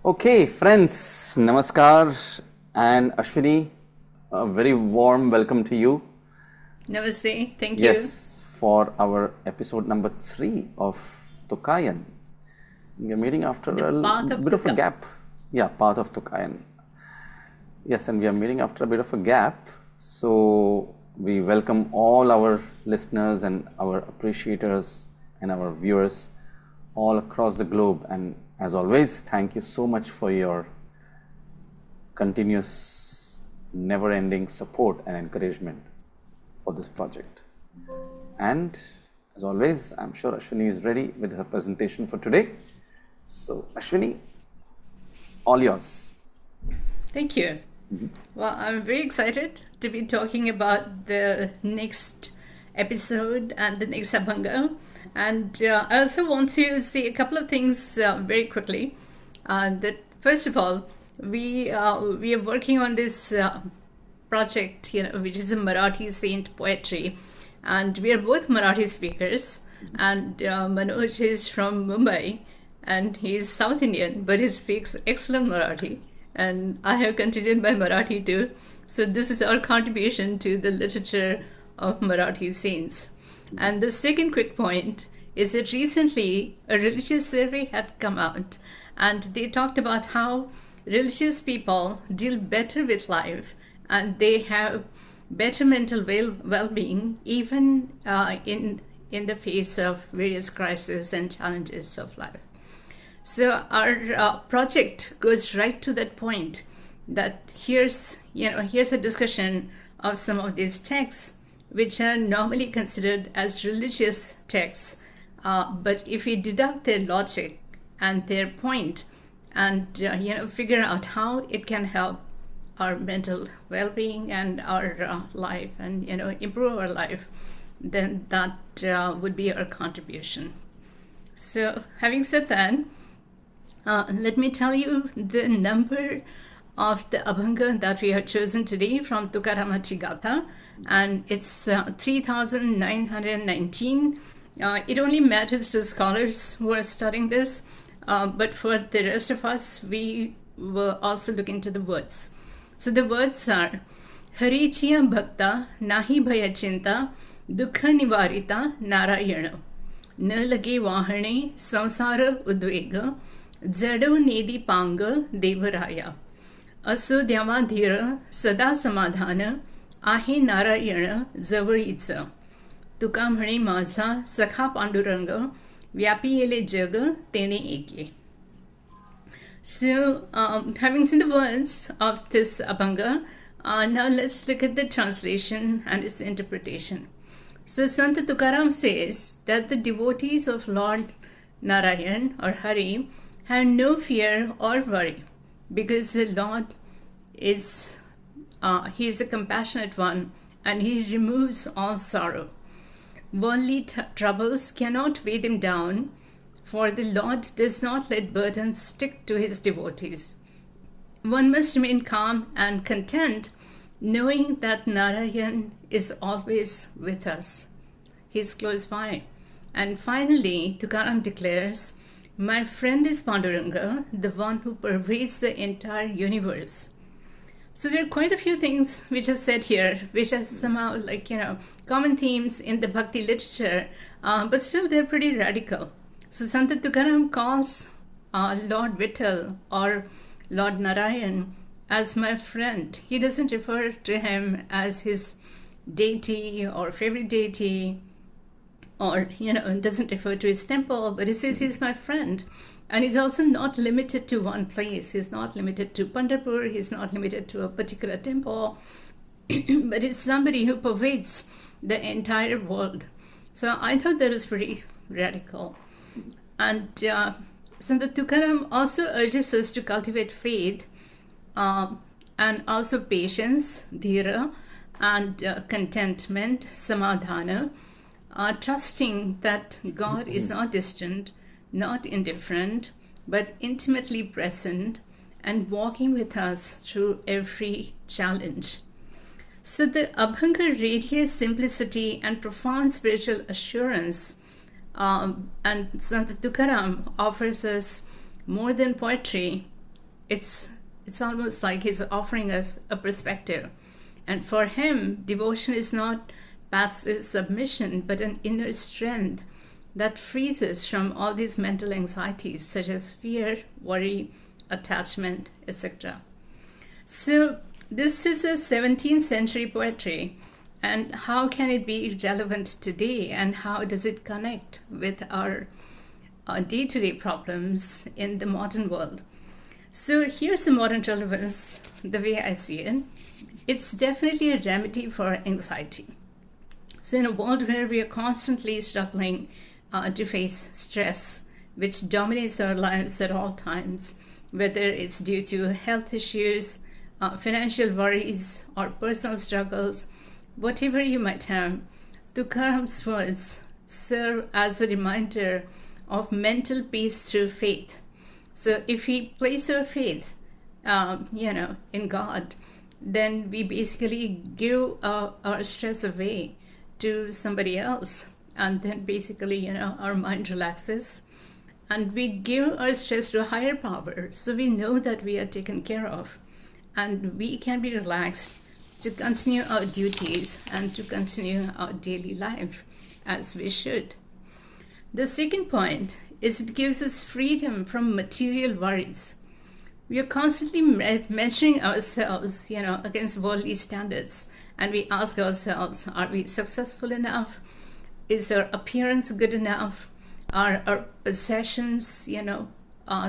Okay, friends, Namaskar and Ashwini, a very warm welcome to you. Namaste, thank you. Yes, for our episode number 3 of Tukayan. We are meeting after a bit of a gap. Yeah, path of Tukayan. Yes, and we are meeting after a bit of a gap. So we welcome all our listeners and our appreciators and our viewers all across the globe. And as always, thank you so much for your continuous, never-ending support and encouragement for this project. And as always, I'm sure Ashwini is ready with her presentation for today. So Ashwini, all yours. Thank you. Well, I'm very excited to be talking about the next episode and the next abhanga. And I also want to say a couple of things very quickly. That first of all, we are working on this project, which is a Marathi saint poetry, and we are both Marathi speakers. And Manoj is from Mumbai, and he's South Indian, but he speaks excellent Marathi. And I have continued my Marathi too. So this is our contribution to the literature of Marathi saints. And the second quick point is that recently a religious survey had come out, and they talked about how religious people deal better with life and they have better mental well-being even in the face of various crises and challenges of life. So our project goes right to that point, that here's a discussion of some of these texts which are normally considered as religious texts, but if we deduct their logic and their point and figure out how it can help our mental well-being and our life and improve our life, then that would be our contribution. So having said that, let me tell you the number of the abhanga that we have chosen today from Tukaram Maharaj, and it's 3,919. It only matters to scholars who are studying this, but for the rest of us, we will also look into the words. So the words are Harichiya Bhakta nahi Bhaya Chinta dukha nivarita narayana na lage vahane samsara udvega jado nedi panga devaraya असो द्यावा धीर सदा समाधान आहे नारायण जवळीच तुका म्हणे माझा सखा पांडुरंग व्यापी येले जग तेने एके. So, having seen the words of this abhanga, now let's look at the translation and its interpretation. So Sant Tukaram says that the devotees of Lord Narayan or Hari have no fear or worry, because the Lord is he is a compassionate one and he removes all sorrow. Worldly troubles cannot weigh them down, for the Lord does not let burdens stick to his devotees. One must remain calm and content, knowing that Narayan is always with us. He is close by. And finally, Tukaram declares, my friend is Panduranga, the one who pervades the entire universe. So there are quite a few things which are said here, which are somehow common themes in the Bhakti literature, but still they're pretty radical. So Sant Tukaram calls Lord Vittal or Lord Narayan as my friend. He doesn't refer to him as his deity or favorite deity, or doesn't refer to his temple, but he says he's my friend. And he's also not limited to one place. He's not limited to Pandharpur. He's not limited to a particular temple, but it's somebody who pervades the entire world. So I thought that was pretty radical. And Sant Tukaram also urges us to cultivate faith and also patience, dhira, and contentment, samadhana, trusting that God is not distant, not indifferent, but intimately present and walking with us through every challenge. So the abhanga radiates simplicity and profound spiritual assurance, and Sant Tukaram offers us more than poetry, it's almost like he's offering us a perspective. And for him, devotion is not passive submission, but an inner strength that frees us from all these mental anxieties such as fear, worry, attachment, etc. So this is a 17th century poetry, and how can it be relevant today, and how does it connect with our day-to-day problems in the modern world? So here's the modern relevance, the way I see it. It's definitely a remedy for anxiety. So in a world where we are constantly struggling to face stress, which dominates our lives at all times, whether it's due to health issues, financial worries, or personal struggles, whatever you might have, Tukaram's words serve as a reminder of mental peace through faith. So if we place our faith, in God, then we basically give our stress away to somebody else. And then basically, our mind relaxes and we give our stress to a higher power. So we know that we are taken care of and we can be relaxed to continue our duties and to continue our daily life as we should. The second point is it gives us freedom from material worries. We are constantly measuring ourselves, against worldly standards. And we ask ourselves, are we successful enough? Is our appearance good enough? Are our possessions,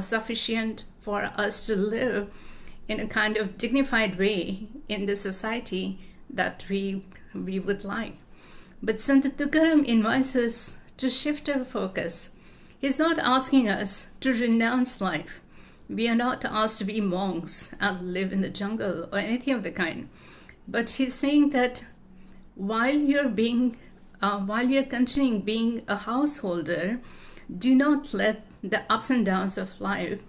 sufficient for us to live in a kind of dignified way in the society that we would like? But Sant Tukaram invites us to shift our focus. He's not asking us to renounce life. We are not asked to be monks and live in the jungle or anything of the kind. But he's saying that while you're continuing being a householder, do not let the ups and downs of life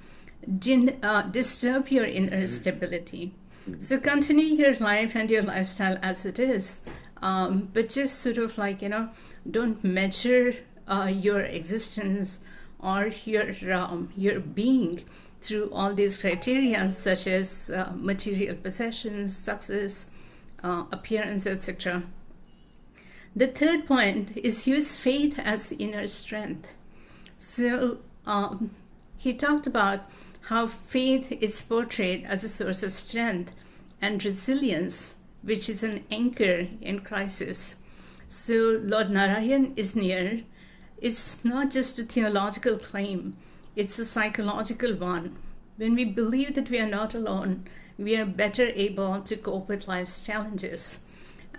disturb your inner stability. So continue your life and your lifestyle as it is, but just sort of don't measure your existence or your being through all these criteria such as material possessions, success, appearance, etc. The third point is use faith as inner strength. So he talked about how faith is portrayed as a source of strength and resilience, which is an anchor in crisis. So Lord Narayan is near. It's not just a theological claim, it's a psychological one. When we believe that we are not alone, we are better able to cope with life's challenges.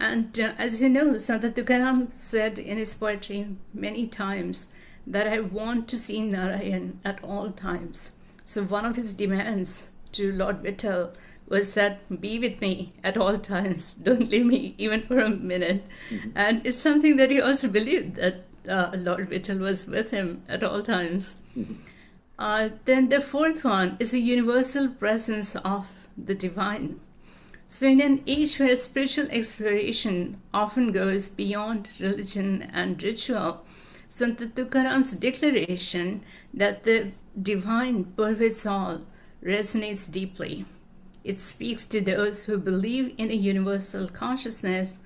And as you know, Sant Tukaram said in his poetry many times that I want to see Narayan at all times. So one of his demands to Lord Vittal was that be with me at all times. Don't leave me even for a minute. Mm-hmm. And it's something that he also believed, that Lord Vittal was with him at all times. Mm-hmm. Then the fourth one is the universal presence of the divine. So in an age where spiritual exploration often goes beyond religion and ritual, Sant Tukaram's declaration that the divine pervades all resonates deeply. It speaks to those who believe in a universal consciousness,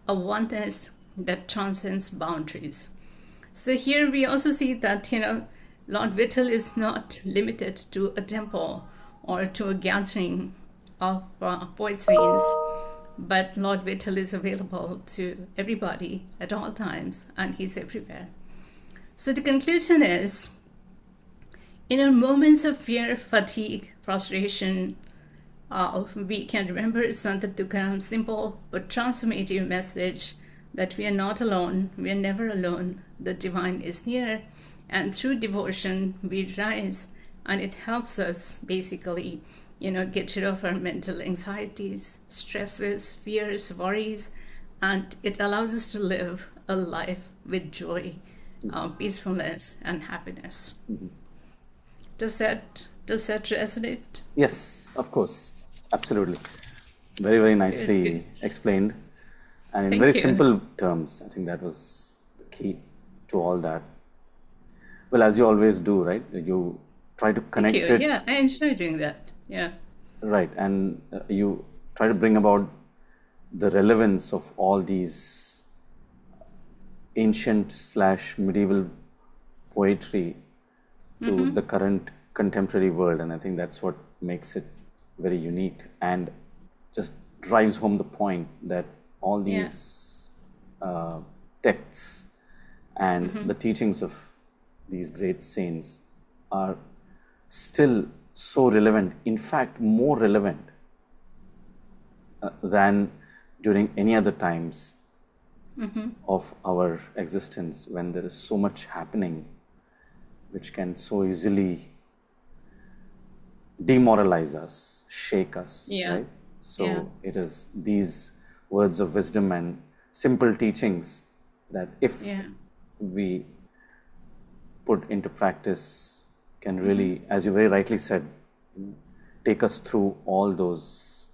a oneness that transcends boundaries. So here we also see that, Lord Vittal is not limited to a temple or to a gathering of poet-saints, but Lord Vittal is available to everybody at all times, and he's everywhere. So the conclusion is, in our moments of fear, fatigue, frustration, we can remember Sant Tukaram's simple but transformative message that we are not alone, we are never alone, the divine is near, and through devotion we rise, and it helps us basically get rid of our mental anxieties, stresses, fears, worries, and it allows us to live a life with joy, peacefulness, and happiness. Mm-hmm. Does that resonate? Yes, of course. Absolutely. Very, very nicely explained. And in very simple terms. I think that was the key to all that. Well, as you always do, right? You try to connect it. Yeah, I enjoy doing that. Yeah. Right, and you try to bring about the relevance of all these ancient / medieval poetry to the current contemporary world, and I think that's what makes it very unique and just drives home the point that all these texts and the teachings of these great saints are still so relevant, in fact more relevant than during any other times of our existence, when there is so much happening which can so easily demoralize us, shake us, right? So it is these words of wisdom and simple teachings that if we put into practice can really, as you very rightly said, take us through all those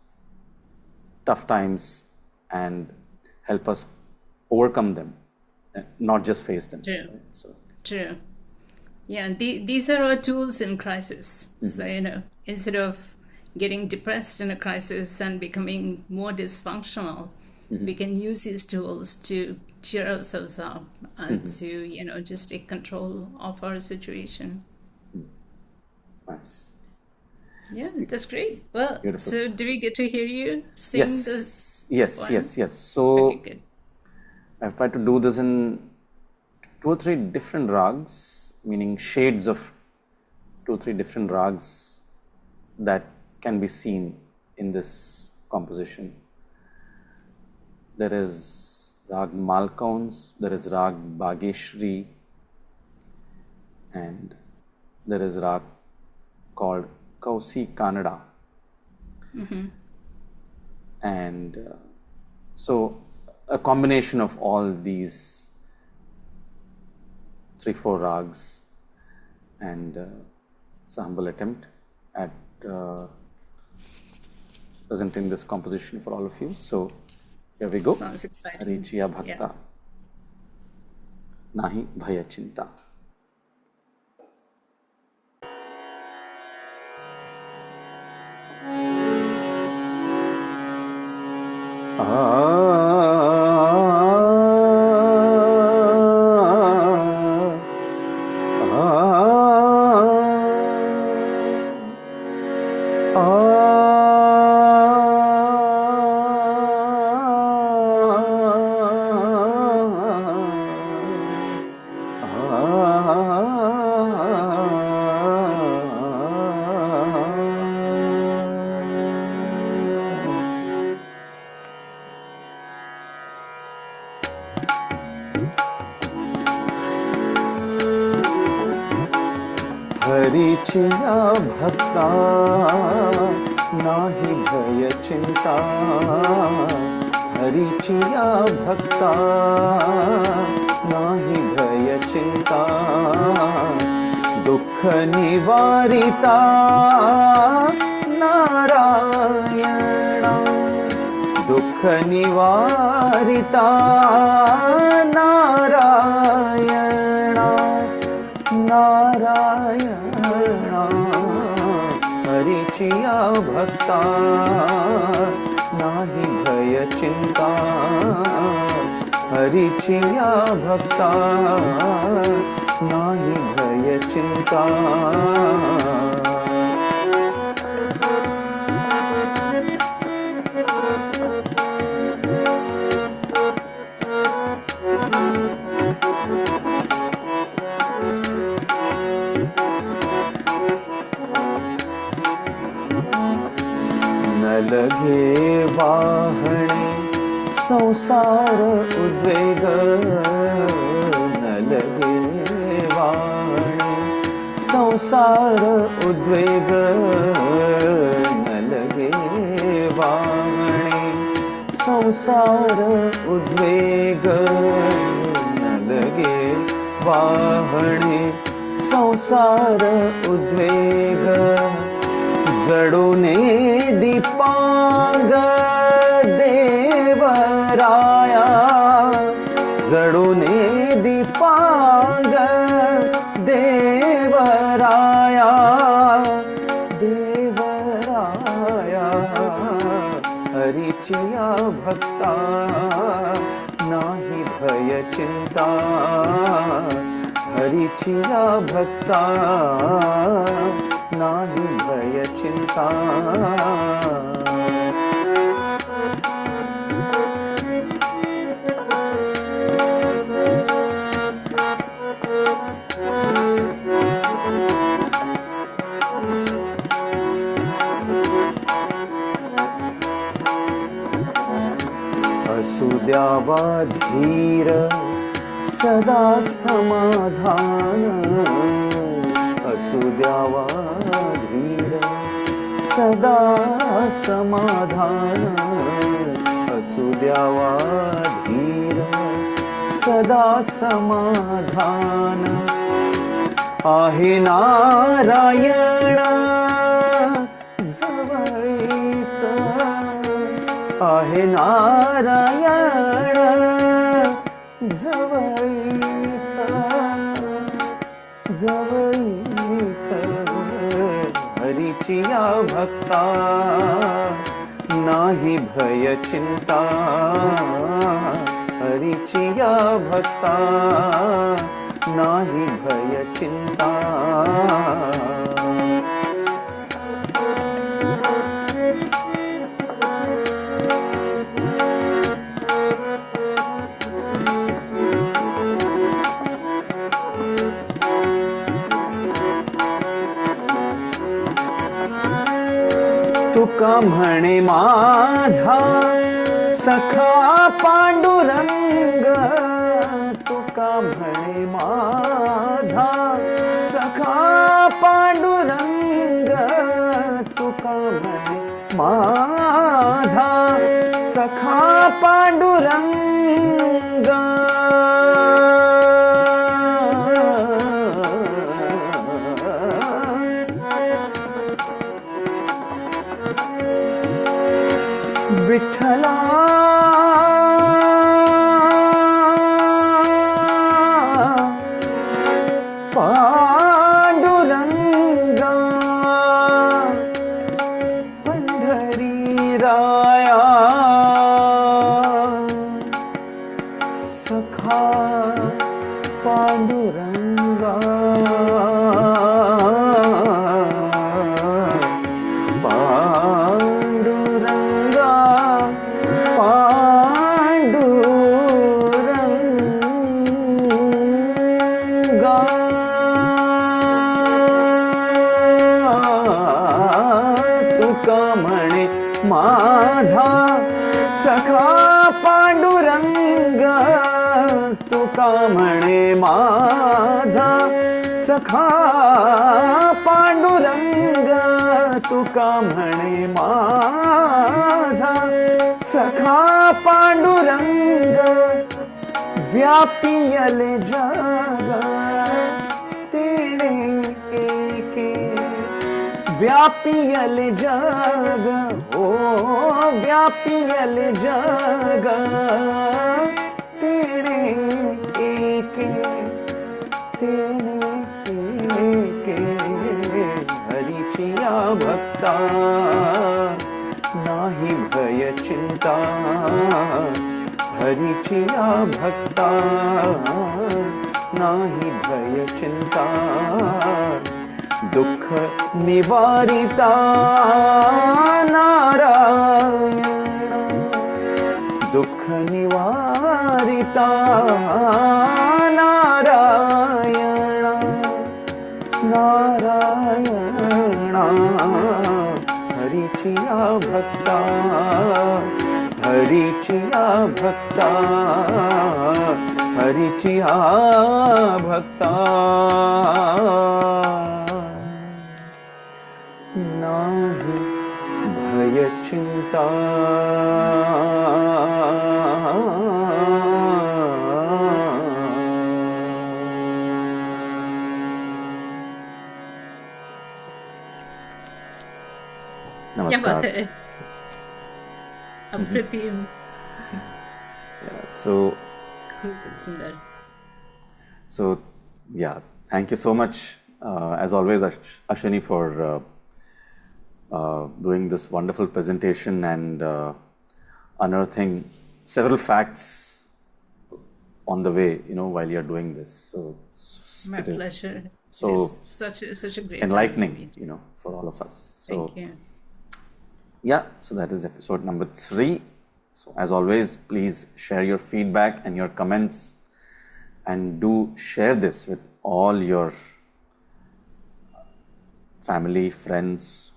tough times and help us overcome them, not just face them. True. Right? So. True. Yeah, these are our tools in crisis. So, instead of getting depressed in a crisis and becoming more dysfunctional, we can use these tools to cheer ourselves up and to, just take control of our situation. Nice. Yeah, that's great. Well, Beautiful. So do we get to hear you sing Yes. So okay, good. I've tried to do this in 2 or 3 different rags, meaning shades of 2 or 3 different rags that can be seen in this composition. There is rag Malkaun's, there is rag Bhageshri, and there is rag called Kausi Kannada. And so a combination of all these 3-4 rags, and it's a humble attempt at presenting this composition for all of you. So here we go. Sounds exciting. Harichiya Bhakta, Nahi Bhaya Chinta. हरिचिया भक्ता नाही भय चिंता, हरिचिया भक्ता नाही भय चिंता, दुख निवारिता नारायणा, दुख निवारिता नारायणा, नारायणा, हरिचिया भक्ता नाही भय चिंता, हरिचिया भक्ता नाही भय चिंता. लगे वाहणे संसार उद्वेग, न लगे वाहणे संसार उद्वेग, न लगे वाहणे संसार उद्वेग, न लगे वाहणे संसार उद्वेग, जडूने दीपांग देवराया, जडूने दीपांग देवराया, देवराया, हरिचिया भक्ता नाही भय चिंता हरिचिया भक्ता नाही भय चिंता असु द्यावा धीर सदा समाधान असु द्यावा धीर सदा समाधान असु द्यावा धीर सदा समाधान आहे नारायण जवळीच आहे नारायण जवळीच जवळीच हरिचिया भक्ता नाही भय चिंता हरिचिया भक्ता नाही भय चिंता तुका म्हणे माझा सखा पांडुरंग तुका म्हणे माझा सखा पांडुरंग तुका म्हणे माझा सखा पांडुरंग विठ्ठला पांडुरंगा पंढरी राया सखा पांडुरंगा माझा सखा पांडुरंग तुका म्हणे माझा सखा पांडुरंग तुका म्हणे माझा सखा पांडुरंग व्यापियले जग तेणे एके व्यापियल जग हो व्यापियल जग तेणे एके हरिचिया भक्ता नाही भय चिंता हरिचिया भक्ता नाही भय चिंता दुःख निवारिता नारायण दुःख निवारिता नारायण नारायण हरिचिया भक्ता हरिचिया भक्ता हरिचिया भक्ता नाही भय चिंता क्या बात है अप्रतिम so सुंदर so yeah thank you so much as always Ashwini for doing this wonderful presentation and unearthing several facts on the way, while you're doing this. So My pleasure. So it's such a great enlightening, for all of us. So thank you. yeah, so that is episode number 3. So as always, please share your feedback and your comments, and do share this with all your family, friends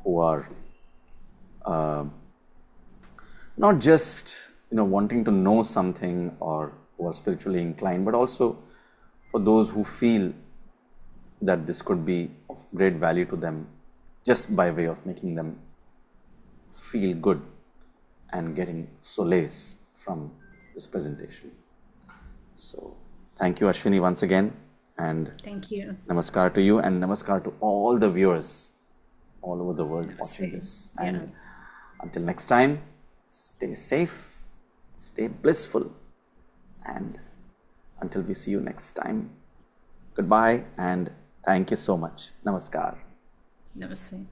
who are not just wanting to know something or who are spiritually inclined, but also for those who feel that this could be of great value to them, just by way of making them feel good and getting solace from this presentation. So thank you, Ashwini, once again, and thank you. Namaskar to you, and namaskar to all the viewers all over the world watching this. And until next time, stay safe, stay blissful, and until we see you next time, goodbye and thank you so much. Namaskar. Namaste.